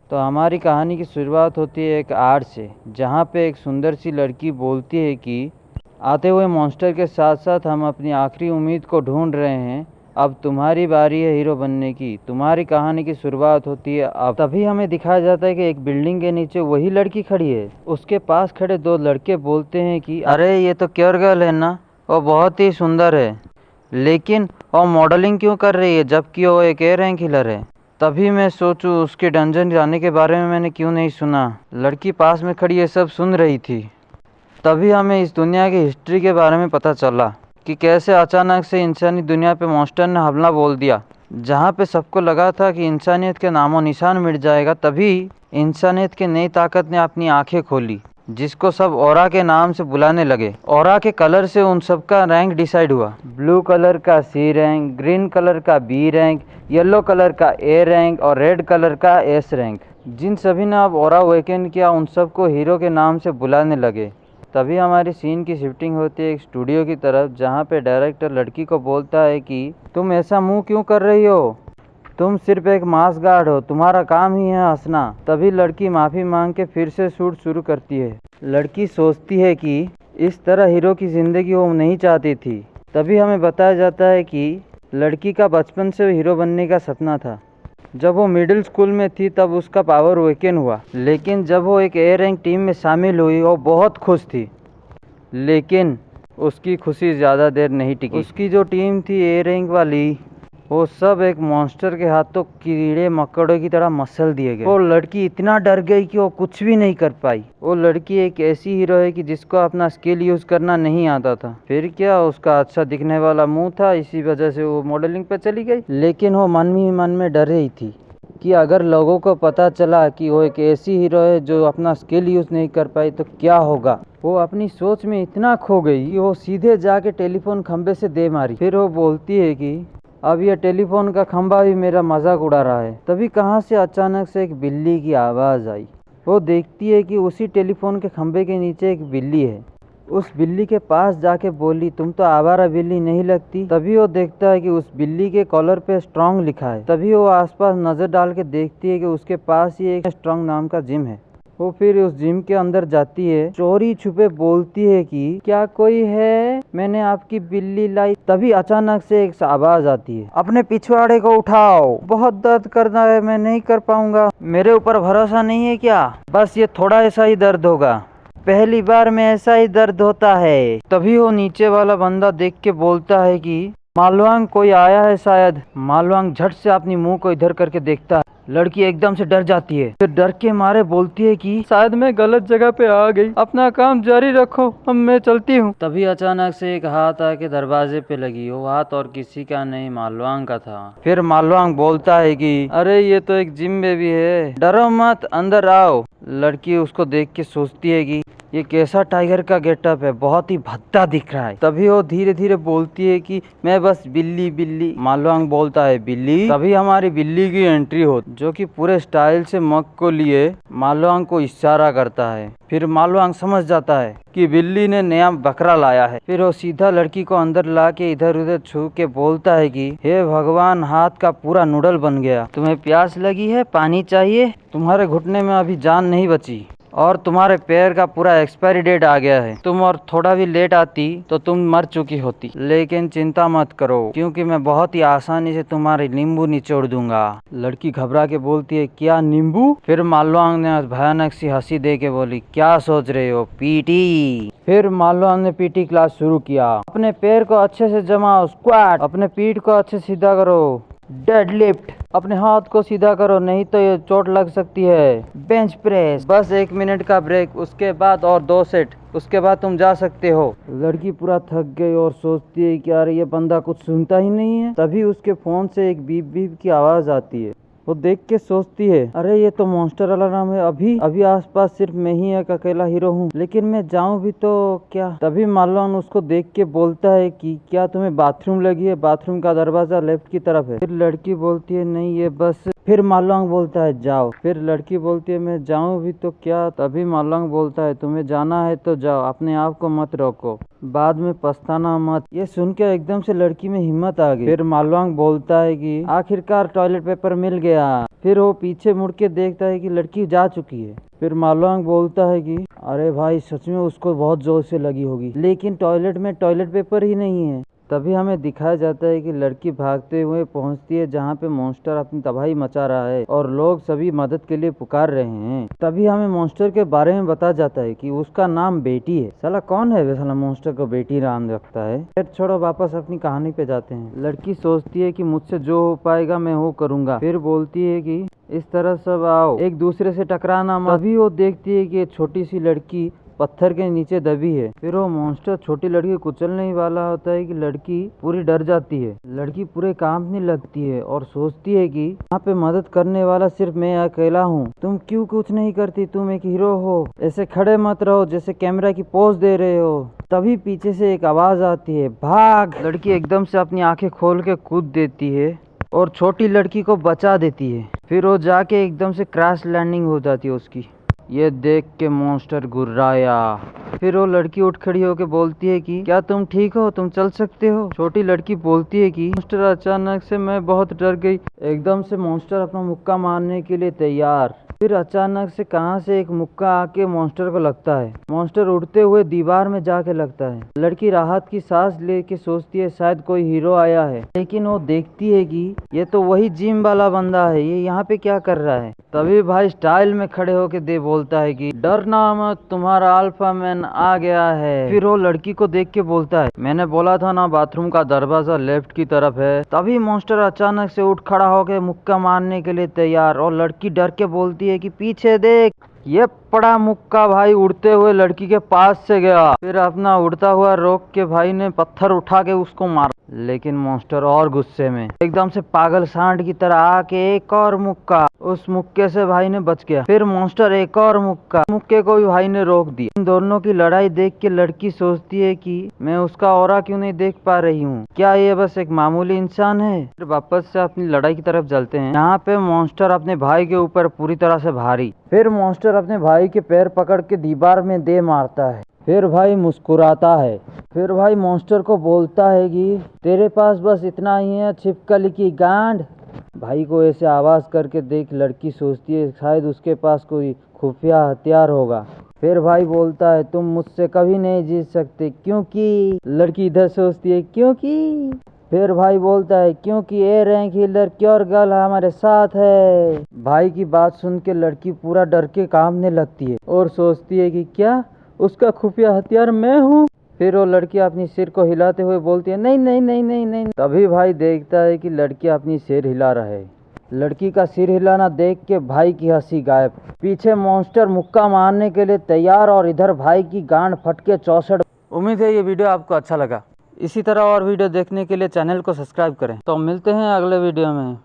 तो हमारी कहानी की शुरुआत होती है एक आड़ से, जहाँ पे एक सुंदर सी लड़की बोलती है कि आते हुए मॉन्स्टर के साथ साथ हम अपनी आखिरी उम्मीद को ढूंढ रहे हैं। अब तुम्हारी बारी है हीरो बनने की। तुम्हारी कहानी की शुरुआत होती है अब। तभी हमें दिखाया जाता है कि एक बिल्डिंग के नीचे वही लड़की खड़ी है। उसके पास खड़े दो लड़के बोलते हैं कि अरे ये तो क्योर गर्ल है ना, वो बहुत ही सुंदर है, लेकिन वो मॉडलिंग क्यों कर रही है जबकि वो एक ए रैंक हिलर है। तभी मैं सोचूं उसके डंजन जाने के बारे में मैंने क्यों नहीं सुना। लड़की पास में खड़ी ये सब सुन रही थी। तभी हमें इस दुनिया की हिस्ट्री के बारे में पता चला कि कैसे अचानक से इंसानी दुनिया पे मॉन्स्टर ने हमला बोल दिया। जहाँ पे सबको लगा था कि इंसानियत के नामो निशान मिट जाएगा, तभी इंसानियत की नई ताकत ने अपनी आंखें खोली, जिसको सब ऑरा के नाम से बुलाने लगे। ऑरा के कलर से उन सबका रैंक डिसाइड हुआ। ब्लू कलर का सी रैंक, ग्रीन कलर का बी रैंक, येलो कलर का ए रैंक और रेड कलर का एस रैंक। जिन सभी ने अब ऑरा अवेकन किया उन सबको हीरो के नाम से बुलाने लगे। तभी हमारी सीन की शिफ्टिंग होती है एक स्टूडियो की तरफ, जहाँ पे डायरेक्टर लड़की को बोलता है कि तुम ऐसा मुंह क्यों कर रही हो, तुम सिर्फ एक मास गार्ड हो, तुम्हारा काम ही है हंसना। तभी लड़की माफ़ी मांग के फिर से शूट शुरू करती है। लड़की सोचती है कि इस तरह हीरो की ज़िंदगी वो नहीं चाहती थी। तभी हमें बताया जाता है कि लड़की का बचपन से हीरो बनने का सपना था। जब वो मिडिल स्कूल में थी तब उसका पावर अवेकन हुआ, लेकिन जब वो एक ए रैंक टीम में शामिल हुई वो बहुत खुश थी। लेकिन उसकी खुशी ज़्यादा देर नहीं टिकी। उसकी जो टीम थी ए रैंक वाली, वो सब एक मॉन्स्टर के हाथों कीड़े मकोड़े की तरह मसल दिए गए। वो लड़की इतना डर गई कि वो कुछ भी नहीं कर पाई। वो लड़की एक ऐसी हीरो है कि जिसको अपना स्किल यूज करना नहीं आता था। फिर क्या, उसका अच्छा दिखने वाला मुंह था, इसी वजह से वो मॉडलिंग पे चली गई। लेकिन वो मन ही मन में डर रही थी कि अगर लोगों को पता चला कि वो एक ऐसी हीरो है जो अपना स्किल यूज नहीं कर पाई तो क्या होगा। वो अपनी सोच में इतना खो गई कि वो सीधे जाके टेलीफोन खंबे से दे मारी। फिर वो बोलती है कि अब यह टेलीफोन का खंबा भी मेरा मजाक उड़ा रहा है। तभी कहाँ से अचानक से एक बिल्ली की आवाज़ आई। वो देखती है कि उसी टेलीफोन के खंबे के नीचे एक बिल्ली है। उस बिल्ली के पास जाके बोली, तुम तो आवारा बिल्ली नहीं लगती। तभी वो देखता है कि उस बिल्ली के कॉलर पे स्ट्रांग लिखा है। तभी वो आसपास नज़र डाल के देखती है कि उसके पास ही एक स्ट्रांग नाम का जिम है। वो फिर उस जिम के अंदर जाती है, चोरी छुपे बोलती है कि क्या कोई है, मैंने आपकी बिल्ली लाई। तभी अचानक से एक आवाज आती है, अपने पिछवाड़े को उठाओ, बहुत दर्द करना है, मैं नहीं कर पाऊंगा। मेरे ऊपर भरोसा नहीं है क्या? बस ये थोड़ा ऐसा ही दर्द होगा, पहली बार में ऐसा ही दर्द होता है। तभी वो नीचे वाला बंदा देख के बोलता है कि मालवांग कोई आया है शायद। मालवांग झट से अपनी मुंह को इधर करके देखता है। लड़की एकदम से डर जाती है, फिर डर के मारे बोलती है कि शायद मैं गलत जगह पे आ गई, अपना काम जारी रखो, अब मैं चलती हूँ। तभी अचानक से एक हाथ आके दरवाजे पे लगी। वो हाथ और किसी का नहीं, मालवांग का था। फिर मालवांग बोलता है कि अरे ये तो एक जिम बेबी है, डरो मत, अंदर आओ। लड़की उसको देख के सोचती है कि ये कैसा टाइगर का गेटअप है, बहुत ही भद्दा दिख रहा है। तभी वो धीरे धीरे बोलती है कि मैं बस बिल्ली बिल्ली। मालवांग बोलता है बिल्ली। तभी हमारी बिल्ली की एंट्री हो, जो कि पूरे स्टाइल से मग को लिए मालवांग को इशारा करता है। फिर मालवांग समझ जाता है कि बिल्ली ने नया बकरा लाया है। फिर वो सीधा लड़की को अंदर ला के इधर उधर छू के बोलता है कि हे भगवान, हाथ का पूरा नूडल बन गया। तुम्हें प्यास लगी है, पानी चाहिए? तुम्हारे घुटने में अभी जान नहीं बची और तुम्हारे पैर का पूरा एक्सपायरी डेट आ गया है। तुम और थोड़ा भी लेट आती तो तुम मर चुकी होती। लेकिन चिंता मत करो, क्योंकि मैं बहुत ही आसानी से तुम्हारे नींबू निचोड़ दूंगा। लड़की घबरा के बोलती है क्या नींबू? फिर मालवांग ने भयानक सी हंसी दे के बोली, क्या सोच रहे हो, पीटी। फिर मालवांग ने पीटी क्लास शुरू किया। अपने पैर को अच्छे से जमाओ, स्क्वाट। अपने पीठ को अच्छे सीधा करो, डेडलिफ्ट। अपने हाथ को सीधा करो, नहीं तो ये चोट लग सकती है, बेंच प्रेस। बस 1 मिनट का ब्रेक, उसके बाद और 2 सेट, उसके बाद तुम जा सकते हो। लड़की पूरा थक गई और सोचती है कि यार ये बंदा कुछ सुनता ही नहीं है। तभी उसके फोन से एक बीप बीप की आवाज आती है। वो देख के सोचती है, अरे ये तो मॉन्स्टर अलार्म है। अभी आसपास सिर्फ मैं ही एक अकेला हीरो हूँ, लेकिन मैं जाऊँ भी तो क्या? तभी मालवान उसको देख के बोलता है कि क्या तुम्हें बाथरूम लगी है? बाथरूम का दरवाजा लेफ्ट की तरफ है। फिर लड़की बोलती है नहीं, ये बस फिर मालवांग बोलता है जाओ। फिर लड़की बोलती है मैं जाऊं भी तो क्या। तभी मालवांग बोलता है तुम्हें जाना है तो जाओ, अपने आप को मत रोको, बाद में पछताना मत। ये सुन के एकदम से लड़की में हिम्मत आ गई। फिर मालवांग बोलता है कि आखिरकार टॉयलेट पेपर मिल गया। फिर वो पीछे मुड़ के देखता है कि लड़की जा चुकी है। फिर मालवांग बोलता है कि अरे भाई सच में उसको बहुत जोर से लगी होगी, लेकिन टॉयलेट में टॉयलेट पेपर ही नहीं है। तभी हमें दिखाया जाता है कि लड़की भागते हुए पहुंचती है जहां पे मॉन्स्टर अपनी तबाही मचा रहा है और लोग सभी मदद के लिए पुकार रहे हैं। तभी हमें मॉन्स्टर के बारे में बताया जाता है कि उसका नाम बेटी है। साला कौन है वे साला मॉन्स्टर को बेटी नाम रखता है। फिर छोड़ो, वापस अपनी कहानी पे जाते हैं। लड़की सोचती है कि मुझसे जो हो पाएगा मैं वो करूंगा। फिर बोलती है कि इस तरह सब आओ, एक दूसरे से टकराना मत। तभी वो देखती है कि एक छोटी सी लड़की पत्थर के नीचे दबी है। फिर वो मॉन्स्टर छोटी लड़की को कुचलने ही वाला होता है कि लड़की पूरी डर जाती है। लड़की पूरे कांपने लगती है और सोचती है कि यहाँ पे मदद करने वाला सिर्फ मैं अकेला हूँ। तुम क्यों कुछ नहीं करती, तुम एक हीरो हो, ऐसे खड़े मत रहो जैसे कैमरा की पोज दे रहे हो। तभी पीछे से एक आवाज आती है भाग। लड़की एकदम से अपनी आंखें खोल के कूद देती है और छोटी लड़की को बचा देती है। फिर वो जाके एकदम से क्रैश लैंडिंग हो जाती है उसकी। ये देख के मॉन्स्टर गुर्राया। फिर वो लड़की उठ खड़ी होकर बोलती है कि क्या तुम ठीक हो, तुम चल सकते हो। छोटी लड़की बोलती है कि मॉन्स्टर अचानक से मैं बहुत डर गई। एकदम से मॉन्स्टर अपना मुक्का मारने के लिए तैयार। फिर अचानक से कहां से एक मुक्का आके मॉन्स्टर को लगता है। मॉन्स्टर उड़ते हुए दीवार में जाके लगता है। लड़की राहत की सांस लेके सोचती है शायद कोई हीरो आया है, लेकिन वो देखती है कि ये तो वही जिम वाला बंदा है, ये यहाँ पे क्या कर रहा है। तभी भाई स्टाइल में खड़े होके दे बोलता है कि डरना मत, तुम्हारा अल्फा मैन आ गया है। फिर वो लड़की को देख के बोलता है मैंने बोला था ना बाथरूम का दरवाजा लेफ्ट की तरफ है। तभी मॉन्स्टर अचानक से उठ खड़ा होके मुक्का मारने के लिए तैयार और लड़की डर के बोलती है कि पीछे देख। ये पड़ा मुक्का भाई उड़ते हुए लड़की के पास से गया। फिर अपना उड़ता हुआ रोक के भाई ने पत्थर उठा के उसको मारा, लेकिन मॉन्स्टर और गुस्से में एकदम से पागल सांड की तरह आके एक और मुक्का, उस मुक्के से भाई ने बच गया। फिर मॉन्स्टर एक और मुक्के को भी भाई ने रोक दिया। इन दोनों की लड़ाई देख के लड़की सोचती है कि मैं उसका ऑरा क्यों नहीं देख पा रही हूँ, क्या ये बस एक मामूली इंसान है। फिर वापस से अपनी लड़ाई की तरफ चलते हैं। यहाँ पे मॉन्स्टर अपने भाई के ऊपर पूरी तरह से भारी। फिर मॉन्स्टर अपने भाई के पैर पकड़ के दीवार में दे मारता है। फिर भाई मुस्कुराता है। फिर भाई मॉन्स्टर को बोलता है कि तेरे पास बस इतना ही है छिपकली की गांड। भाई को ऐसे आवाज करके देख लड़की सोचती है शायद उसके पास कोई खुफिया हथियार होगा। फिर भाई बोलता है तुम मुझसे कभी नहीं जीत सकते क्योंकि। लड़की इधर सोचती है क्योंकि। फिर भाई बोलता है क्योंकि A rank healer cure girl हमारे साथ है। भाई की बात सुन के लड़की पूरा डर के कांपने लगती है और सोचती है कि क्या उसका खुफिया हथियार मैं हूँ। फिर वो लड़की अपनी सिर को हिलाते हुए बोलती है नहीं नहीं नहीं नहीं नहीं। तभी भाई देखता है कि लड़की अपनी सिर हिला रहा है। लड़की का सिर हिलाना देख के भाई की हंसी गायब। पीछे मॉन्स्टर मुक्का मारने के लिए तैयार और इधर भाई की गांड फट के 64। उम्मीद है ये वीडियो आपको अच्छा लगा। इसी तरह और वीडियो देखने के लिए चैनल को सब्सक्राइब करें। तो मिलते हैं अगले वीडियो में।